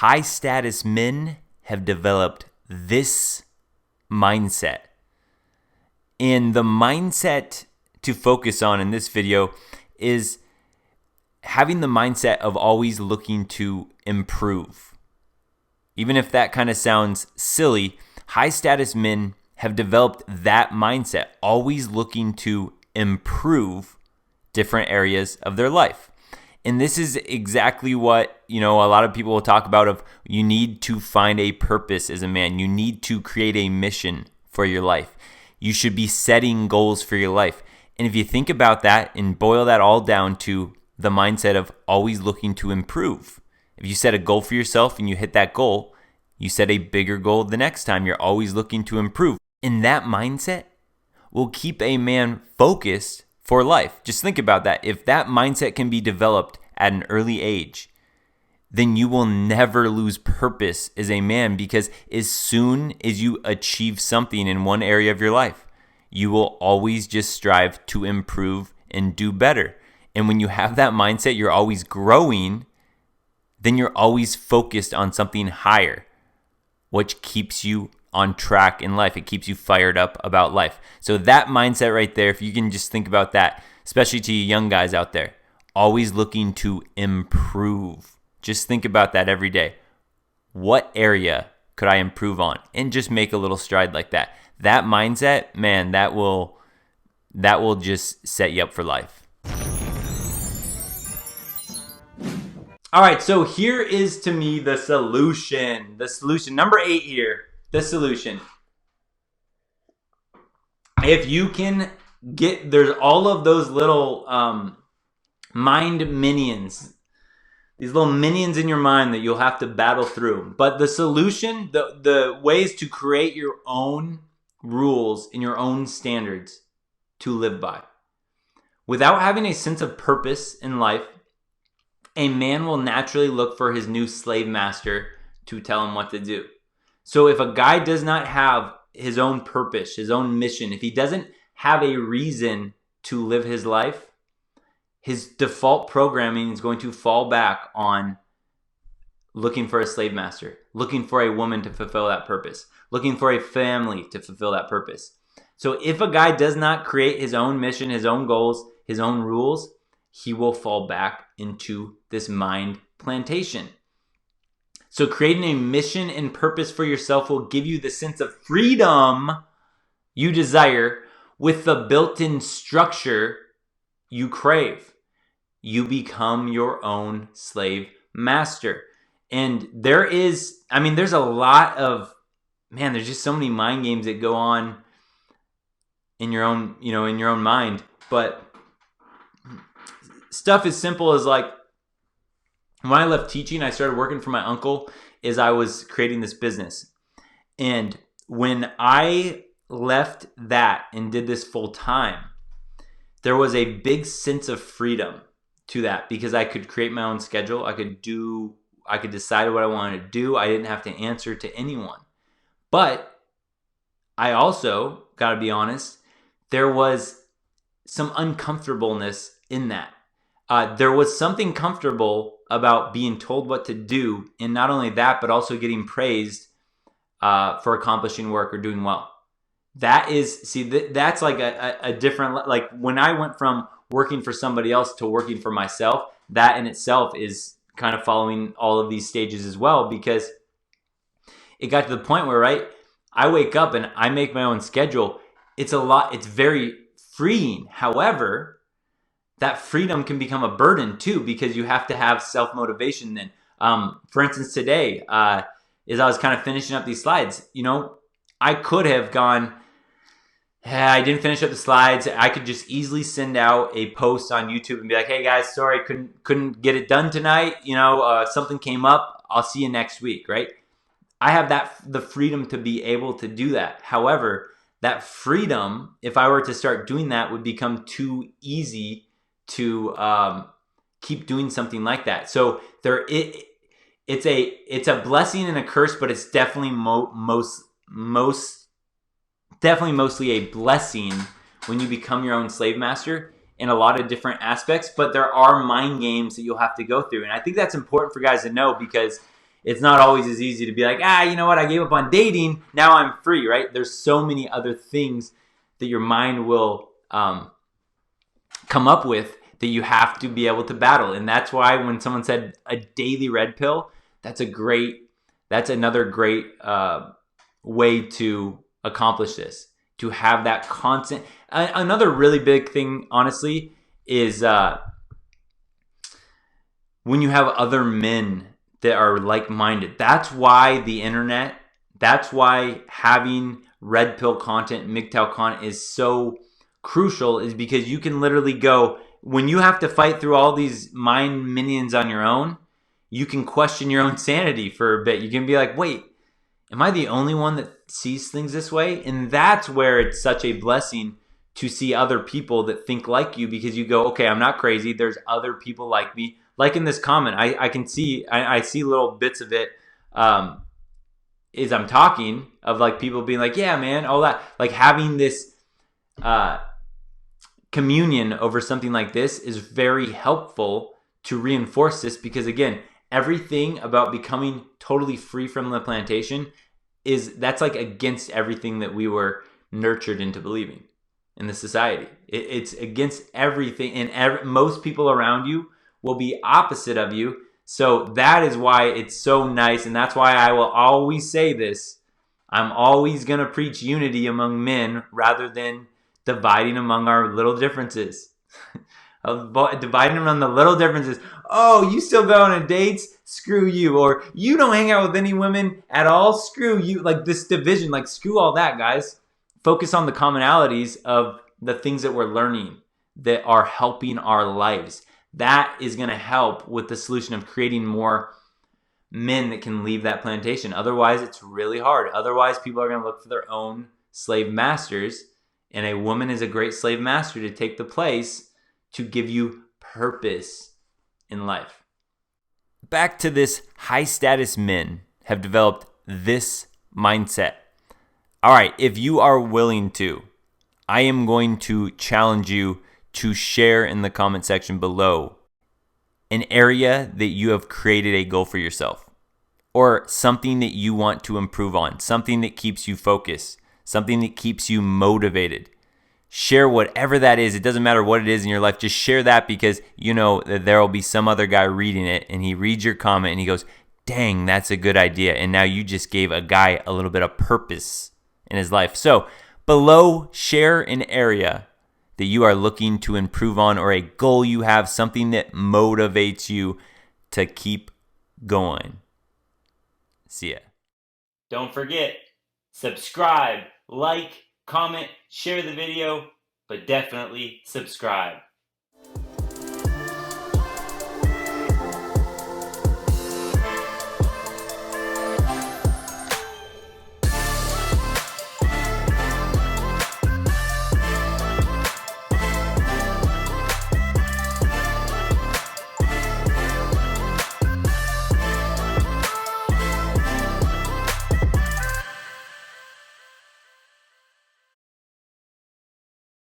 high status men have developed this mindset. And the mindset to focus on in this video is having the mindset of always looking to improve. Even if that kind of sounds silly, high status men have developed that mindset, always looking to improve different areas of their life. And this is exactly what, a lot of people will talk about of you need to find a purpose as a man. You need to create a mission for your life. You should be setting goals for your life. And if you think about that and boil that all down to the mindset of always looking to improve, if you set a goal for yourself and you hit that goal, you set a bigger goal the next time. You're always looking to improve. And that mindset will keep a man focused for life. Just think about that. If that mindset can be developed at an early age, then you will never lose purpose as a man, because as soon as you achieve something in one area of your life, you will always just strive to improve and do better. And when you have that mindset, you're always growing, then you're always focused on something higher, which keeps you on track in life. It keeps you fired up about life. So that mindset right there, if you can just think about that, especially to you young guys out there, always looking to improve. Just think about that every day. What area could I improve on? And just make a little stride like that. That mindset, man, that will just set you up for life. All right, so here is to me the solution. The solution, number 8 here, the solution. If you can there's all of those little mind minions, these little minions in your mind that you'll have to battle through. But the solution, the ways to create your own rules and your own standards to live by. Without having a sense of purpose in life, a man will naturally look for his new slave master to tell him what to do. So if a guy does not have his own purpose, his own mission, if he doesn't have a reason to live his life, his default programming is going to fall back on looking for a slave master, looking for a woman to fulfill that purpose, looking for a family to fulfill that purpose. So if a guy does not create his own mission, his own goals, his own rules, he will fall back into this mind plantation. So creating a mission and purpose for yourself will give you the sense of freedom you desire with the built-in structure you crave. You become your own slave master. And there's a lot of, there's just so many mind games that go on in your own, in your own mind. But stuff as simple as like, when I left teaching, I started working for my uncle as I was creating this business. And when I left that and did this full time, there was a big sense of freedom to that, because I could create my own schedule. I could decide what I wanted to do. I didn't have to answer to anyone. But I also, gotta be honest, there was some uncomfortableness in that. There was something comfortable about being told what to do, and not only that, but also getting praised for accomplishing work or doing well. That's like a different, like when I went from working for somebody else to working for myself, that in itself is kind of following all of these stages as well, because it got to the point where, right, I wake up and I make my own schedule. It's very freeing. However, that freedom can become a burden too, because you have to have self-motivation then. For instance, today, as I was kind of finishing up these slides, I could have gone, I didn't finish up the slides. I could just easily send out a post on YouTube and be like, hey guys, sorry, couldn't get it done tonight. Something came up. I'll see you next week, right? I have the freedom to be able to do that. However, that freedom, if I were to start doing that, would become too easy to keep doing something like that. So it's a blessing and a curse, but it's definitely mostly a blessing when you become your own slave master in a lot of different aspects. But there are mind games that you'll have to go through, and I think that's important for guys to know, because it's not always as easy to be like, you know what, I gave up on dating, now I'm free, right? There's so many other things that your mind will come up with that you have to be able to battle. And that's why when someone said a daily red pill, that's another great way to accomplish this, to have that constant. Another really big thing, honestly, is when you have other men that are like-minded. That's why the internet, that's why having red pill content, MGTOW content is so crucial, is because you can literally go, when you have to fight through all these mind minions on your own, you can question your own sanity for a bit. You can be like, wait, am I the only one that sees things this way? And that's where it's such a blessing to see other people that think like you, because you go, okay, I'm not crazy. There's other people like me. Like in this comment, I can see, I see little bits of it as I'm talking, of like people being like, yeah, man, all that. Like having this communion over something like this is very helpful to reinforce this, because again, everything about becoming totally free from the plantation that's like against everything that we were nurtured into believing in the society. It's against everything, and most people around you will be opposite of you. So that is why it's so nice, and that's why I will always say this. I'm always going to preach unity among men rather than dividing among our little differences. Dividing among the little differences. Oh, you still go on dates? Screw you. Or you don't hang out with any women at all? Screw you. Like this division, like screw all that, guys. Focus on the commonalities of the things that we're learning that are helping our lives. That is going to help with the solution of creating more men that can leave that plantation. Otherwise, it's really hard. Otherwise, people are going to look for their own slave masters, and a woman is a great slave master to take the place to give you purpose in life. Back to this, high status men have developed this mindset. All right, if you are willing to, I am going to challenge you to share in the comment section below an area that you have created a goal for yourself, or something that you want to improve on, something that keeps you focused, something that keeps you motivated. Share whatever that is. It doesn't matter what it is in your life. Just share that, because you know that there will be some other guy reading it, and he reads your comment and he goes, dang, that's a good idea. And now you just gave a guy a little bit of purpose in his life. So below, share an area that you are looking to improve on, or a goal you have, something that motivates you to keep going. See ya. Don't forget, subscribe, like, comment, share the video, but definitely subscribe.